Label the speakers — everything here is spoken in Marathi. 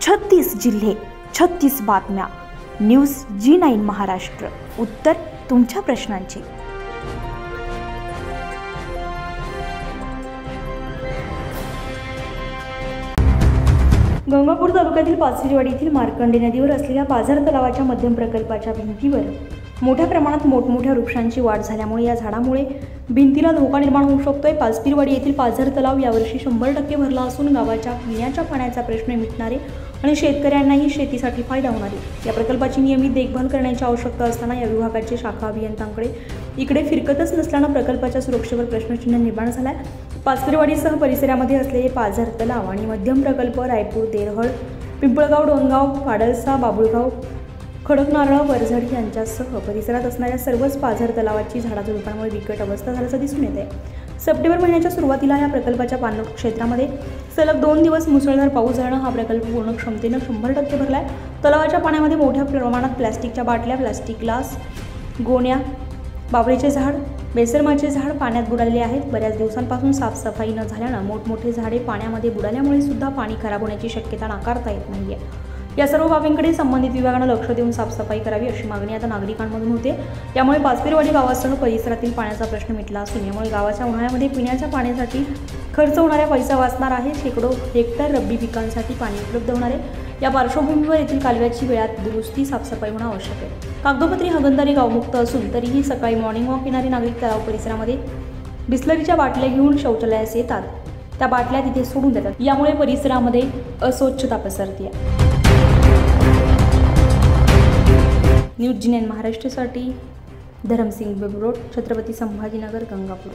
Speaker 1: 36 जिल्हे 36 बातम्या. News G9 Maharashtra. उत्तर तुमच्या प्रश्नांची. गंगापूर तालुक्यातील पाचवीवाडी येथील मार्कंडे नदीवर असलेल्या पाझर तलावाच्या मध्यम प्रकल्पाच्या भिंतीवर मोठ्या प्रमाणात मोठमोठ्या वृक्षांची वाढ झाल्यामुळे या झाडामुळे भिंतीला धोका निर्माण होऊ शकतोय. पाचवीवाडी येथील पाझर तलाव यावर्षी 100% भरला असून गावाच्या पिण्याच्या पाण्याचा प्रश्न मिटणारे आणि शेतकऱ्यांनाही शेतीसाठी फायदा होणार आहे. या प्रकल्पाची नियमित देखभाल करण्याची आवश्यकता असताना या विभागाचे शाखा अभियंत्यांकडे इकडे फिरकतच नसल्यानं प्रकल्पाच्या सुरक्षेवर प्रश्नचिन्ह निर्माण झाला आहे. पाचवीवाडीसह परिसरामध्ये असलेले पाझर तलाव आणि मध्यम प्रकल्प रायपूर, देरहळ, पिंपळगाव, डोणगाव, पाडळसा, बाबुळगाव, खडकनारळ, वरझडी यांच्यासह परिसरात असणाऱ्या सर्वच पाझर तलावाची झाडाझुडपांमुळे बिकट अवस्था झाल्याचं दिसून येत आहे. सप्टेंबर महिन्याच्या सुरुवातीला या प्रकल्पाच्या पाणलोट क्षेत्रामध्ये सलग 2 दिवस मुसळधार पाऊस झाल्यानं हा प्रकल्प पूर्ण क्षमतेनं 100% भरला आहे. तलावाच्या पाण्यामध्ये मोठ्या प्रमाणात प्लॅस्टिकच्या बाटल्या, प्लॅस्टिक ग्लास, गोण्या, बाबळीचे झाड, बेसरमाचे झाड पाण्यात बुडालेले आहेत. बऱ्याच दिवसांपासून साफसफाई न झाल्यानं मोठमोठे झाडे पाण्यामध्ये बुडाल्यामुळे सुद्धा पाणी खराब होण्याची शक्यता नाकारता येत नाहीये. या सर्व बाबींकडे संबंधित विभागानं लक्ष देऊन साफसफाई करावी अशी मागणी आता नागरिकांमधून होते. यामुळे पाचवीवाडी गावासह परिसरातील पाण्याचा प्रश्न मिटला असून यामुळे गावाच्या उन्हाळ्यामध्ये पिण्याच्या पाण्यासाठी खर्च होणारा पैसा वाचणार आहे. शेकडो हेक्टर रब्बी पिकांसाठी पाणी उपलब्ध होणार आहे. या पार्श्वभूमीवर येथील कालव्याची वेळात दुरुस्ती, साफसफाई होणं आवश्यक आहे. कागदोपत्री हगंदारी गावमुक्त असून तरीही सकाळी मॉर्निंग वॉक येणारे नागरिक तलाव परिसरामध्ये बिस्लरीच्या बाटल्या घेऊन शौचालयास येतात. त्या बाटल्या तिथे सोडून देतात. यामुळे परिसरामध्ये अस्वच्छता पसरते. न्यूज G9 महाराष्ट्रासाठी धरमसिंग बेबरोड, छत्रपती संभाजीनगर, गंगापूर.